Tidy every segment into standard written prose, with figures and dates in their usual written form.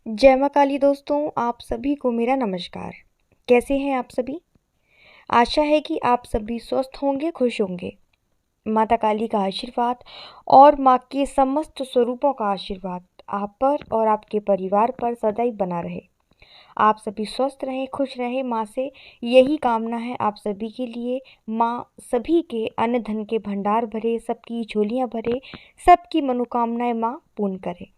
जय माँ काली दोस्तों, आप सभी को मेरा नमस्कार। कैसे हैं आप सभी? आशा है कि आप सभी स्वस्थ होंगे, खुश होंगे। माता काली का आशीर्वाद और माँ के समस्त स्वरूपों का आशीर्वाद आप पर और आपके परिवार पर सदैव बना रहे। आप सभी स्वस्थ रहें, खुश रहें। माँ से यही कामना है आप सभी के लिए। माँ सभी के अन्न धन के भंडार भरे, सबकी झोलियाँ भरे, सबकी मनोकामनाएं माँ पूर्ण करे।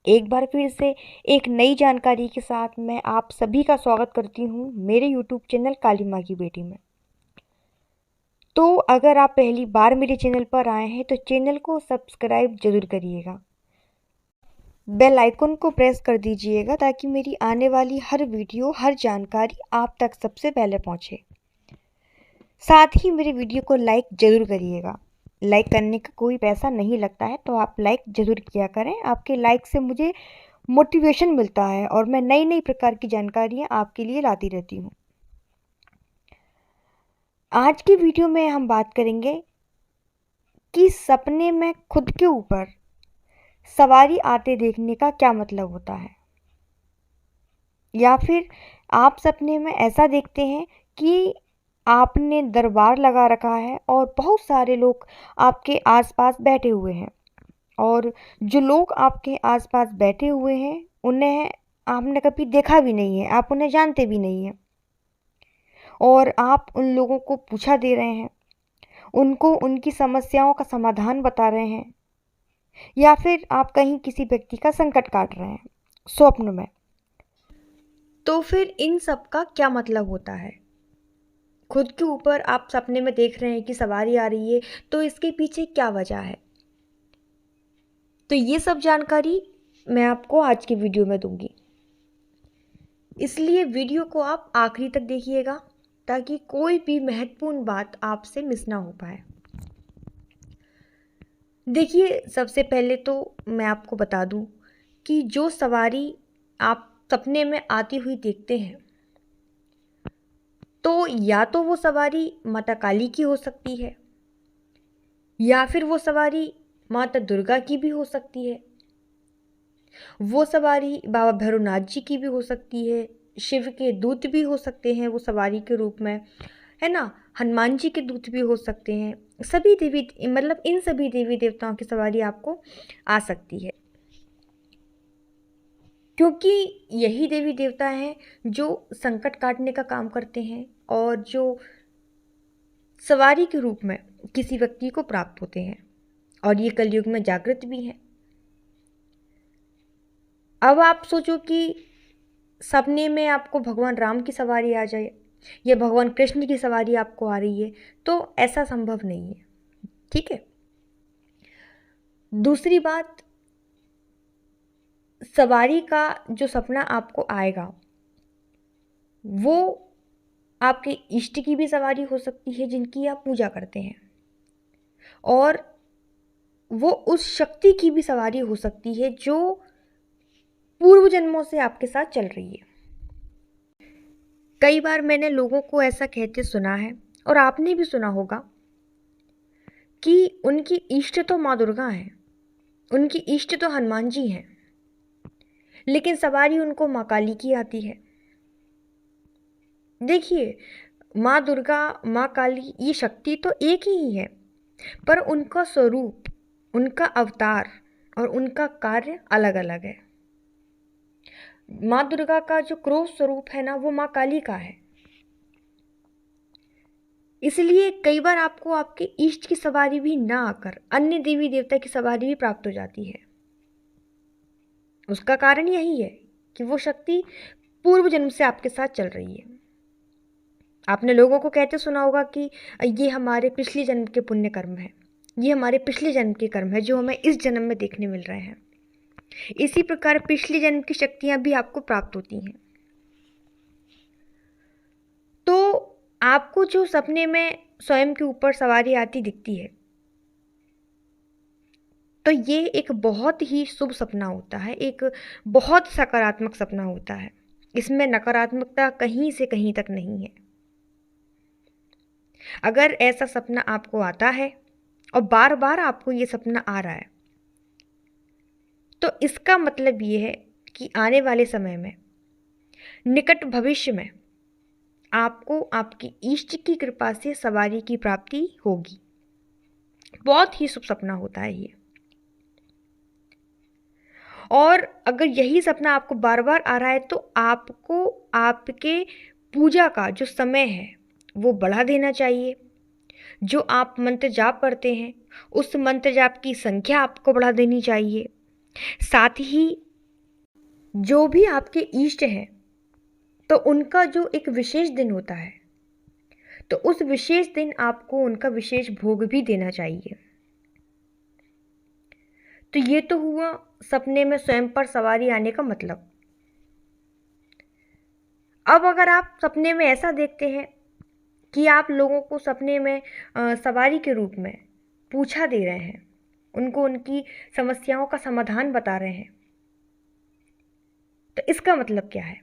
एक बार फिर से एक नई जानकारी के साथ मैं आप सभी का स्वागत करती हूँ मेरे YouTube चैनल काली माँ की बेटी में। तो अगर आप पहली बार मेरे चैनल पर आए हैं तो चैनल को सब्सक्राइब जरूर करिएगा। बेल आइकन को प्रेस कर दीजिएगा ताकि मेरी आने वाली हर वीडियो, हर जानकारी आप तक सबसे पहले पहुँचे। साथ ही मेरे वीडियो को लाइक ज़रूर करिएगा। लाइक करने का कोई पैसा नहीं लगता है, तो आप लाइक ज़रूर किया करें। आपके लाइक से मुझे मोटिवेशन मिलता है और मैं नई नई प्रकार की जानकारियाँ आपके लिए लाती रहती हूँ। आज की वीडियो में हम बात करेंगे कि सपने में खुद के ऊपर सवारी आते देखने का क्या मतलब होता है, या फिर आप सपने में ऐसा देखते हैं कि आपने दरबार लगा रखा है और बहुत सारे लोग आपके आसपास बैठे हुए हैं, और जो लोग आपके आसपास बैठे हुए हैं उन्हें आपने कभी देखा भी नहीं है, आप उन्हें जानते भी नहीं हैं, और आप उन लोगों को पूछा दे रहे हैं, उनको उनकी समस्याओं का समाधान बता रहे हैं, या फिर आप कहीं किसी व्यक्ति का संकट काट रहे हैं स्वप्न में। तो फिर इन सब का क्या मतलब होता है? खुद के ऊपर आप सपने में देख रहे हैं कि सवारी आ रही है, तो इसके पीछे क्या वजह है? तो ये सब जानकारी मैं आपको आज की वीडियो में दूंगी, इसलिए वीडियो को आप आखिरी तक देखिएगा ताकि कोई भी महत्वपूर्ण बात आपसे मिस ना हो पाए। देखिए, सबसे पहले तो मैं आपको बता दूं कि जो सवारी आप सपने में आती हुई देखते हैं, तो या तो वो सवारी माता काली की हो सकती है, या फिर वो सवारी माता दुर्गा की भी हो सकती है, वो सवारी बाबा भैरवनाथ जी की भी हो सकती है, शिव के दूत भी हो सकते हैं वो सवारी के रूप में, है ना, हनुमान जी के दूत भी हो सकते हैं। सभी देवी, मतलब इन सभी देवी देवताओं की सवारी आपको आ सकती है, क्योंकि यही देवी देवता हैं जो संकट काटने का काम करते हैं और जो सवारी के रूप में किसी व्यक्ति को प्राप्त होते हैं, और ये कलयुग में जागृत भी हैं। अब आप सोचो कि सपने में आपको भगवान राम की सवारी आ जाए या भगवान कृष्ण की सवारी आपको आ रही है, तो ऐसा संभव नहीं है। ठीक है। दूसरी बात, सवारी का जो सपना आपको आएगा वो आपके इष्ट की भी सवारी हो सकती है जिनकी आप पूजा करते हैं, और वो उस शक्ति की भी सवारी हो सकती है जो पूर्व जन्मों से आपके साथ चल रही है। कई बार मैंने लोगों को ऐसा कहते सुना है, और आपने भी सुना होगा, कि उनकी इष्ट तो माँ दुर्गा है, उनकी इष्ट तो हनुमान जी हैं, लेकिन सवारी उनको माँ काली की आती है। देखिए, माँ दुर्गा, माँ काली, ये शक्ति तो एक ही है, पर उनका स्वरूप, उनका अवतार और उनका कार्य अलग अलग है। माँ दुर्गा का जो क्रोध स्वरूप है ना, वो माँ काली का है। इसलिए कई बार आपको आपके इष्ट की सवारी भी ना आकर अन्य देवी देवता की सवारी भी प्राप्त हो जाती है। उसका कारण यही है कि वो शक्ति पूर्व जन्म से आपके साथ चल रही है। आपने लोगों को कहते सुना होगा कि ये हमारे पिछले जन्म के पुण्य कर्म है, ये हमारे पिछले जन्म के कर्म है जो हमें इस जन्म में देखने मिल रहे हैं। इसी प्रकार पिछले जन्म की शक्तियां भी आपको प्राप्त होती हैं। तो आपको जो सपने में स्वयं के ऊपर सवारी आती दिखती है, तो ये एक बहुत ही शुभ सपना होता है, एक बहुत सकारात्मक सपना होता है। इसमें नकारात्मकता कहीं से कहीं तक नहीं है। अगर ऐसा सपना आपको आता है और बार बार आपको ये सपना आ रहा है, तो इसका मतलब ये है कि आने वाले समय में, निकट भविष्य में आपको आपकी इष्ट की कृपा से सवारी की प्राप्ति होगी। बहुत ही शुभ सपना होता है ये। और अगर यही सपना आपको बार बार आ रहा है तो आपको आपके पूजा का जो समय है वो बढ़ा देना चाहिए। जो आप मंत्र जाप करते हैं उस मंत्र जाप की संख्या आपको बढ़ा देनी चाहिए। साथ ही जो भी आपके इष्ट हैं तो उनका जो एक विशेष दिन होता है तो उस विशेष दिन आपको उनका विशेष भोग भी देना चाहिए। तो ये तो हुआ सपने में स्वयं पर सवारी आने का मतलब। अब अगर आप सपने में ऐसा देखते हैं कि आप लोगों को सपने में सवारी के रूप में पूछा दे रहे हैं, उनको उनकी समस्याओं का समाधान बता रहे हैं, तो इसका मतलब क्या है?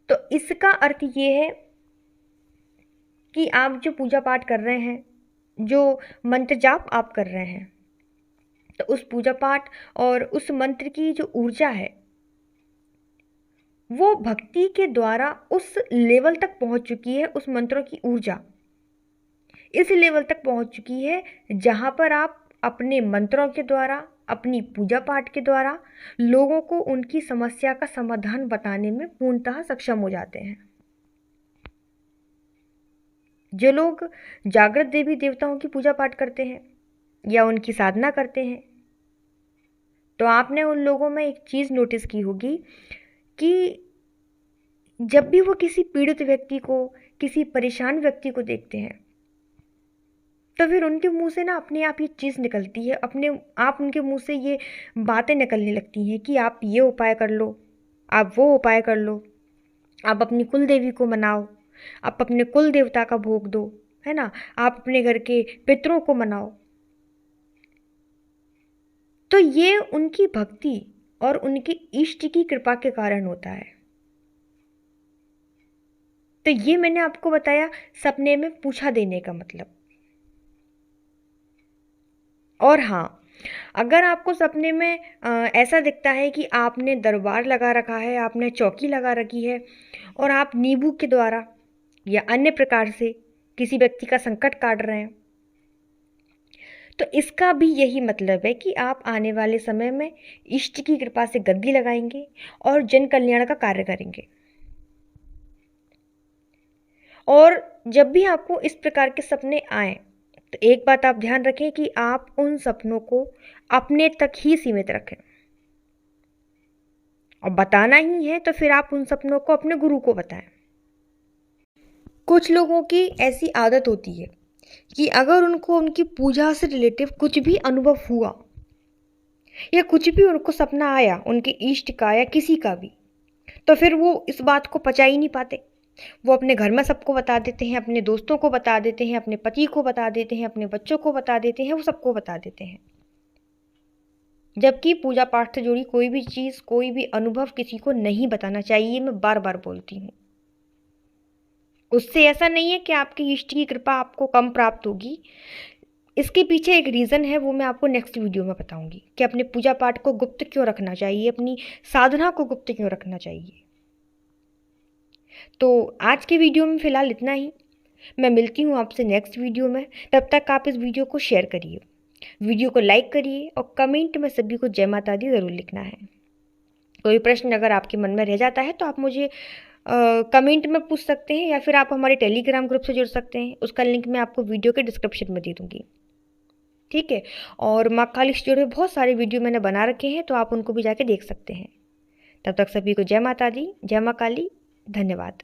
तो इसका अर्थ ये है कि आप जो पूजा पाठ कर रहे हैं, जो मंत्र जाप आप कर रहे हैं, तो उस पूजा पाठ और उस मंत्र की जो ऊर्जा है वो भक्ति के द्वारा उस लेवल तक पहुंच चुकी है। उस मंत्रों की ऊर्जा इस लेवल तक पहुंच चुकी है जहां पर आप अपने मंत्रों के द्वारा, अपनी पूजा पाठ के द्वारा लोगों को उनकी समस्या का समाधान बताने में पूर्णतः सक्षम हो जाते हैं। जो लोग जागृत देवी देवताओं की पूजा पाठ करते हैं या उनकी साधना करते हैं, तो आपने उन लोगों में एक चीज़ नोटिस की होगी कि जब भी वो किसी पीड़ित व्यक्ति को, किसी परेशान व्यक्ति को देखते हैं, तो फिर उनके मुंह से ना अपने आप ये चीज़ निकलती है, अपने आप उनके मुंह से ये बातें निकलने लगती हैं कि आप ये उपाय कर लो, आप वो उपाय कर लो, आप अपनी कुल देवी को मनाओ, आप अपने कुल देवता का भोग दो, है ना, आप अपने घर के पितरों को मनाओ। तो ये उनकी भक्ति और उनकी इष्ट की कृपा के कारण होता है। तो ये मैंने आपको बताया सपने में पूछा देने का मतलब। और हाँ, अगर आपको सपने में ऐसा दिखता है कि आपने दरबार लगा रखा है, आपने चौकी लगा रखी है और आप नींबू के द्वारा या अन्य प्रकार से किसी व्यक्ति का संकट काट रहे हैं, तो इसका भी यही मतलब है कि आप आने वाले समय में इष्ट की कृपा से गद्दी लगाएंगे और जन कल्याण का कार्य करेंगे। और जब भी आपको इस प्रकार के सपने आए तो एक बात आप ध्यान रखें कि आप उन सपनों को अपने तक ही सीमित रखें, और बताना ही है तो फिर आप उन सपनों को अपने गुरु को बताएं। कुछ लोगों की ऐसी आदत होती है कि अगर उनको उनकी पूजा से रिलेटिव कुछ भी अनुभव हुआ या कुछ भी उनको सपना आया उनके इष्ट का या किसी का भी, तो फिर वो इस बात को पचा ही नहीं पाते। वो अपने घर में सबको बता देते हैं, अपने दोस्तों को बता देते हैं, अपने पति को बता देते हैं, अपने बच्चों को बता देते हैं, वो सबको बता देते हैं। जबकि पूजा पाठ से जुड़ी कोई भी चीज़, कोई भी अनुभव किसी को नहीं बताना चाहिए। मैं बार बार बोलती हूँ। उससे ऐसा नहीं है कि आपकी इष्ट की कृपा आपको कम प्राप्त होगी। इसके पीछे एक रीज़न है, वो मैं आपको नेक्स्ट वीडियो में बताऊंगी कि अपने पूजा पाठ को गुप्त क्यों रखना चाहिए, अपनी साधना को गुप्त क्यों रखना चाहिए। तो आज के वीडियो में फ़िलहाल इतना ही। मैं मिलती हूँ आपसे नेक्स्ट वीडियो में। तब तक आप इस वीडियो को शेयर करिए, वीडियो को लाइक करिए और कमेंट में सभी को जय माता दी ज़रूर लिखना है। कोई प्रश्न अगर आपके मन में रह जाता है तो आप मुझे कमेंट में पूछ सकते हैं या फिर आप हमारे टेलीग्राम ग्रुप से जुड़ सकते हैं। उसका लिंक मैं आपको वीडियो के डिस्क्रिप्शन में दे दूँगी, ठीक है। और माँ काली से जुड़े बहुत सारे वीडियो मैंने बना रखे हैं, तो आप उनको भी जाके देख सकते हैं। तब तक सभी को जय माता दी, जय माँ काली, धन्यवाद।